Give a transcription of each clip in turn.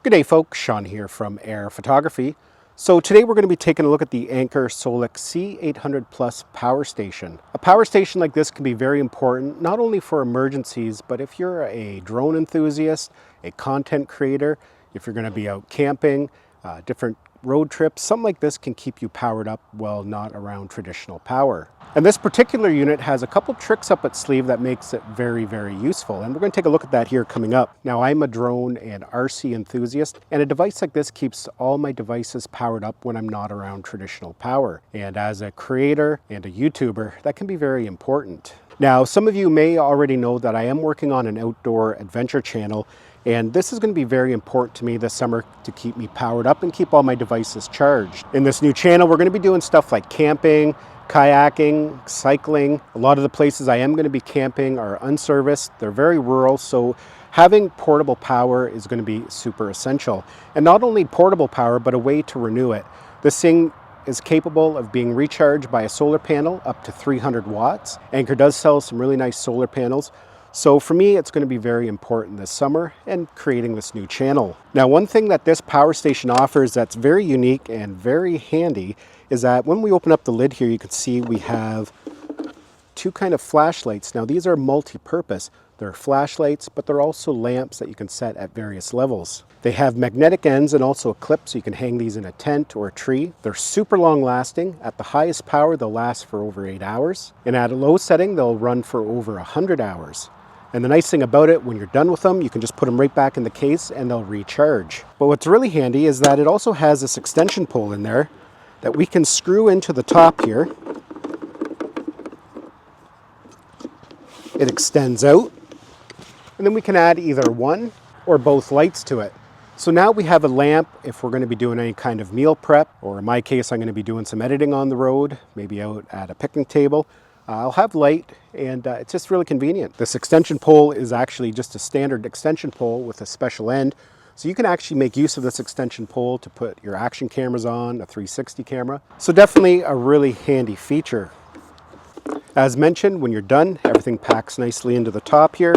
Good day folks, Sean here from Air Photography. So today we're going to be taking a look at the Anker SOLIX C800 Plus power station. A power station like this can be very important, not only for emergencies, but if you're a drone enthusiast, a content creator, if you're going to be out camping, different road trips, something like this can keep you powered up while not around traditional power. And this particular unit has a couple tricks up its sleeve that makes it very, very useful. And we're going to take a look at that here coming up. Now, I'm a drone and RC enthusiast, and a device like this keeps all my devices powered up when I'm not around traditional power. And as a creator and a YouTuber, that can be very important. Now, some of you may already know that I am working on an outdoor adventure channel, and this is going to be very important to me this summer to keep me powered up and keep all my devices charged. In this new channel, we're going to be doing stuff like camping, kayaking, cycling. A lot of the places I am going to be camping are unserviced. They're very rural, so having portable power is going to be super essential. And not only portable power, but a way to renew it. This thing is capable of being recharged by a solar panel up to 300 watts. Anker does sell some really nice solar panels. So for me, it's going to be very important this summer and creating this new channel. Now, one thing that this power station offers that's very unique and very handy is that when we open up the lid here, you can see we have two kind of flashlights. Now, these are multi-purpose. They're flashlights, but they're also lamps that you can set at various levels. They have magnetic ends and also a clip, so you can hang these in a tent or a tree. They're super long lasting. At the highest power, they'll last for over 8 hours. And at a low setting, they'll run for over 100 hours. And the nice thing about it, when you're done with them, you can just put them right back in the case and they'll recharge. But what's really handy is that it also has this extension pole in there that we can screw into the top here. It extends out, and then we can add either one or both lights to it. So now we have a lamp if we're going to be doing any kind of meal prep, or in my case, I'm going to be doing some editing on the road, maybe out at a picnic table. I'll have light, and it's just really convenient. This extension pole is actually just a standard extension pole with a special end. So you can actually make use of this extension pole to put your action cameras on, a 360 camera. So definitely a really handy feature. As mentioned, when you're done, everything packs nicely into the top here,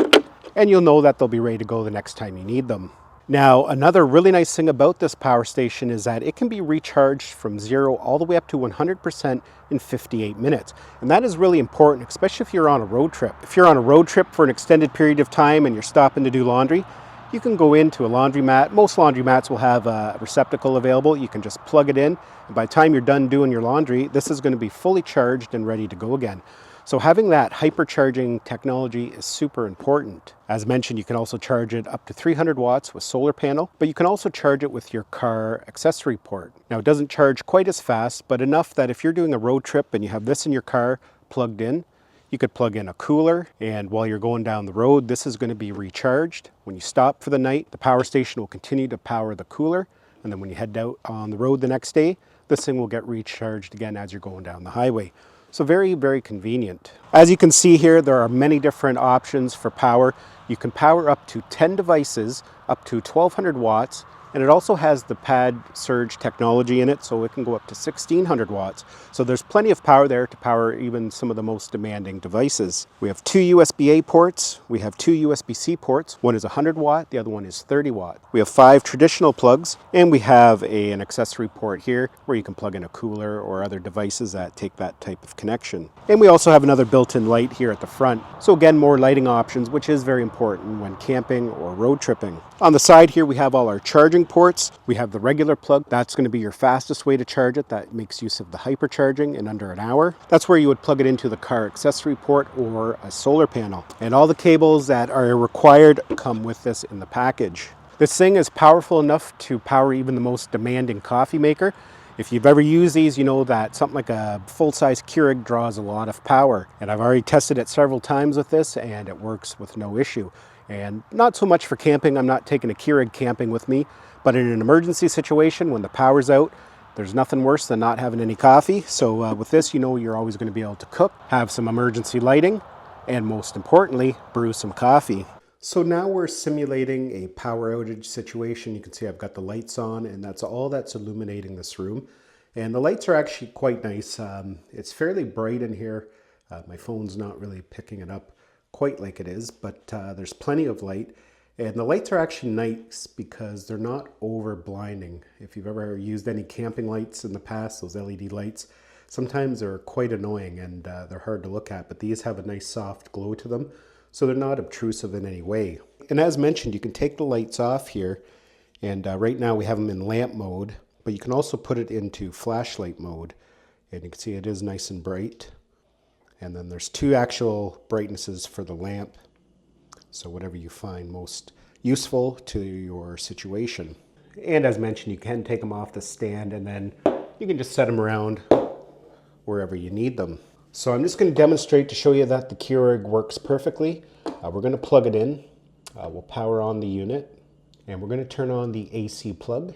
and you'll know that they'll be ready to go the next time you need them. Now, another really nice thing about this power station is that it can be recharged from 0 all the way up to 100% in 58 minutes. And that is really important, especially if you're on a road trip. If you're on a road trip for an extended period of time and you're stopping to do laundry, you can go into a laundromat. Most laundromats will have a receptacle available. You can just plug it in, and by the time you're done doing your laundry, this is going to be fully charged and ready to go again. So having that hypercharging technology is super important. As mentioned, you can also charge it up to 300 watts with solar panel, but you can also charge it with your car accessory port. Now, it doesn't charge quite as fast, but enough that if you're doing a road trip and you have this in your car plugged in, you could plug in a cooler, and while you're going down the road, this is going to be recharged. When you stop for the night, the power station will continue to power the cooler, and then when you head out on the road the next day, this thing will get recharged again as you're going down the highway. So very, very convenient. As you can see here, there are many different options for power. You can power up to 10 devices, up to 1200 watts, and it also has the pad surge technology in it, so it can go up to 1600 watts. So there's plenty of power there to power even some of the most demanding devices. We have 2 USB-A ports, we have 2 USB-C ports. One is 100 watt, the other one is 30 watt. We have 5 traditional plugs, and we have an accessory port here where you can plug in a cooler or other devices that take that type of connection. And we also have another built-in light here at the front. So again, more lighting options, which is very important when camping or road tripping. On the side here, we have all our charging ports. We have the regular plug. That's going to be your fastest way to charge it. That makes use of the HyperCharging in under an hour. That's where you would plug it into the car accessory port or a solar panel. And all the cables that are required come with this in the package. This thing is powerful enough to power even the most demanding coffee maker. If you've ever used these, you know that something like a full-size Keurig draws a lot of power. And I've already tested it several times with this, and it works with no issue. And not so much for camping. I'm not taking a Keurig camping with me, but in an emergency situation when the power's out, there's nothing worse than not having any coffee. So with this, you know you're always going to be able to cook, have some emergency lighting, and most importantly, brew some coffee. So now we're simulating a power outage situation. You can see I've got the lights on, and that's all that's illuminating this room. And the lights are actually quite nice. It's fairly bright in here. My phone's not really picking it up quite like it is, but there's plenty of light. And the lights are actually nice because they're not over blinding. If you've ever used any camping lights in the past, those LED lights, sometimes they're quite annoying and they're hard to look at, but these have a nice soft glow to them, so they're not obtrusive in any way. And as mentioned, you can take the lights off here, and right now we have them in lamp mode, but you can also put it into flashlight mode, and you can see it is nice and bright. And then there's two actual brightnesses for the lamp, so whatever you find most useful to your situation. And as mentioned, you can take them off the stand and then you can just set them around wherever you need them. So I'm just going to demonstrate to show you that the Keurig works perfectly. We're going to plug it in. We'll power on the unit, and we're going to turn on the AC plug.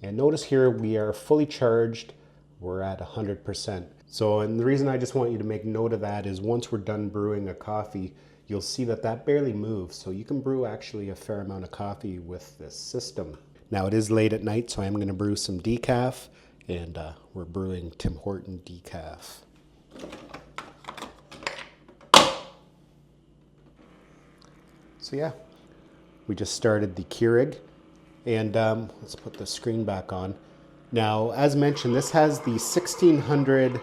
And notice here we are fully charged. We're at 100%. So, and the reason I just want you to make note of that is once we're done brewing a coffee, you'll see that that barely moves. So you can brew actually a fair amount of coffee with this system. Now it is late at night, so I'm going to brew some decaf, and we're brewing Tim Horton decaf. So yeah, we just started the Keurig, and let's put the screen back on. Now, as mentioned, this has the 1600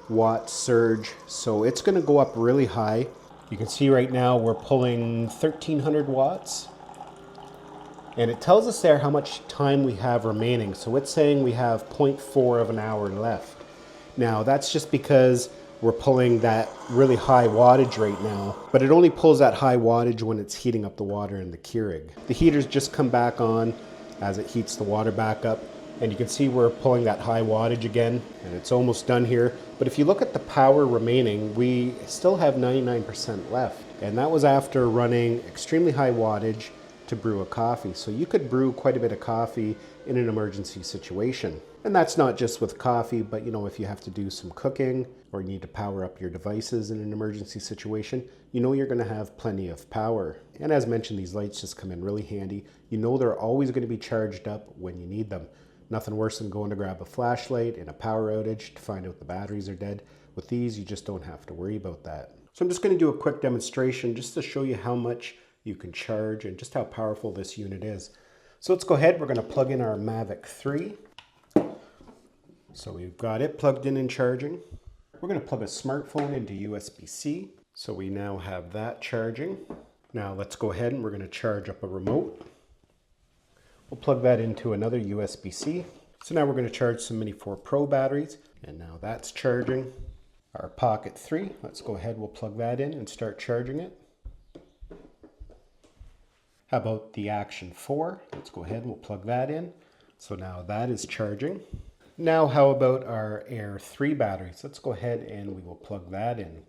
watt surge, so it's going to go up really high. You can see right now we're pulling 1300 watts, and it tells us there how much time we have remaining. So it's saying we have 0.4 of an hour left. Now that's just because we're pulling that really high wattage right now, but it only pulls that high wattage when it's heating up the water in the Keurig. The heaters just come back on as it heats the water back up. And you can see we're pulling that high wattage again, and it's almost done here. But if you look at the power remaining, we still have 99% left. And that was after running extremely high wattage to brew a coffee. So you could brew quite a bit of coffee in an emergency situation. And that's not just with coffee, but you know, if you have to do some cooking or you need to power up your devices in an emergency situation, you know you're going to have plenty of power. And as mentioned, these lights just come in really handy. You know they're always going to be charged up when you need them. Nothing worse than going to grab a flashlight in a power outage to find out the batteries are dead. With these, you just don't have to worry about that. So I'm just going to do a quick demonstration just to show you how much you can charge and just how powerful this unit is. So let's go ahead. We're going to plug in our Mavic 3. So we've got it plugged in and charging. We're going to plug a smartphone into USB-C. So we now have that charging. Now let's go ahead and we're going to charge up a remote. We'll plug that into another USB-C. So now we're going to charge some Mini 4 Pro batteries, and now that's charging. Our Pocket 3, let's go ahead, we'll plug that in and start charging it. How about the Action 4? Let's go ahead and we'll plug that in. So now that is charging. Now how about our Air 3 batteries? Let's go ahead and we will plug that in.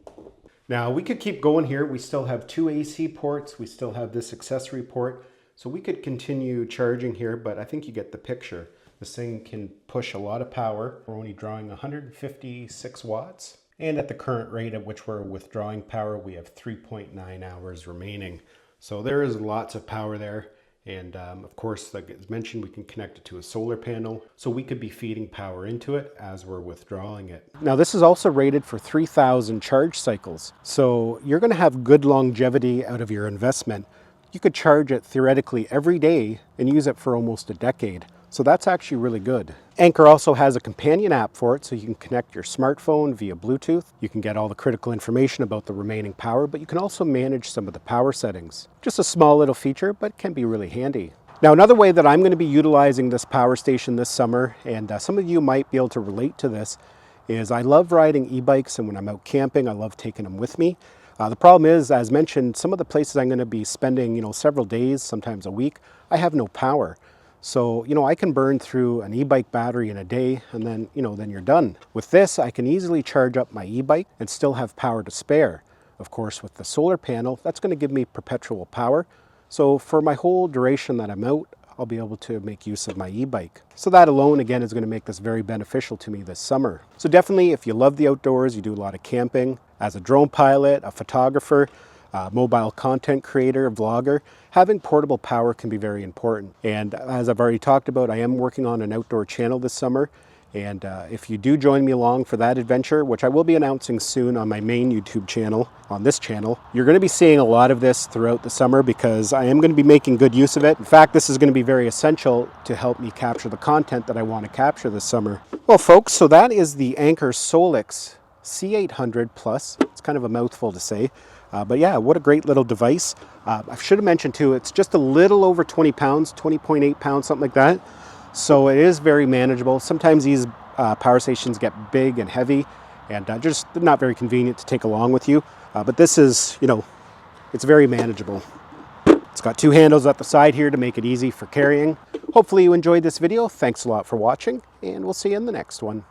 Now we could keep going here. We still have two AC ports. We still have this accessory port. So we could continue charging here, but I think you get the picture. This thing can push a lot of power. We're only drawing 156 watts. And at the current rate at which we're withdrawing power, we have 3.9 hours remaining. So there is lots of power there. And of course, like as mentioned, we can connect it to a solar panel. So we could be feeding power into it as we're withdrawing it. Now this is also rated for 3,000 charge cycles. So you're going to have good longevity out of your investment. You could charge it theoretically every day and use it for almost a decade. So that's actually really good. Anker also has a companion app for it, so you can connect your smartphone via Bluetooth. You can get all the critical information about the remaining power, but you can also manage some of the power settings. Just a small little feature, but it can be really handy. Now another way that I'm going to be utilizing this power station this summer, and some of you might be able to relate to this, is I love riding e-bikes, and when I'm out camping, I love taking them with me. The problem is, as mentioned, some of the places I'm going to be spending, several days, sometimes a week, I have no power. So, I can burn through an e-bike battery in a day, and then, then you're done. With this, I can easily charge up my e-bike and still have power to spare. Of course, with the solar panel, that's going to give me perpetual power. So for my whole duration that I'm out, I'll be able to make use of my e-bike. So that alone, again, is going to make this very beneficial to me this summer. So definitely, if you love the outdoors, you do a lot of camping, as a drone pilot, a photographer, mobile content creator, vlogger, having portable power can be very important. And as I've already talked about, I am working on an outdoor channel this summer, And if you do join me along for that adventure, which I will be announcing soon on my main YouTube channel, on this channel, you're going to be seeing a lot of this throughout the summer because I am going to be making good use of it. In fact, this is going to be very essential to help me capture the content that I want to capture this summer. Well, folks, so that is the Anker SOLIX C800 Plus. It's kind of a mouthful to say. But yeah, what a great little device. I should have mentioned too, it's just a little over 20 pounds, 20.8 pounds, something like that. So it is very manageable. Sometimes these power stations get big and heavy and just not very convenient to take along with you. But this is, you know, it's very manageable. It's got 2 handles at the side here to make it easy for carrying. Hopefully you enjoyed this video. Thanks a lot for watching, and we'll see you in the next one.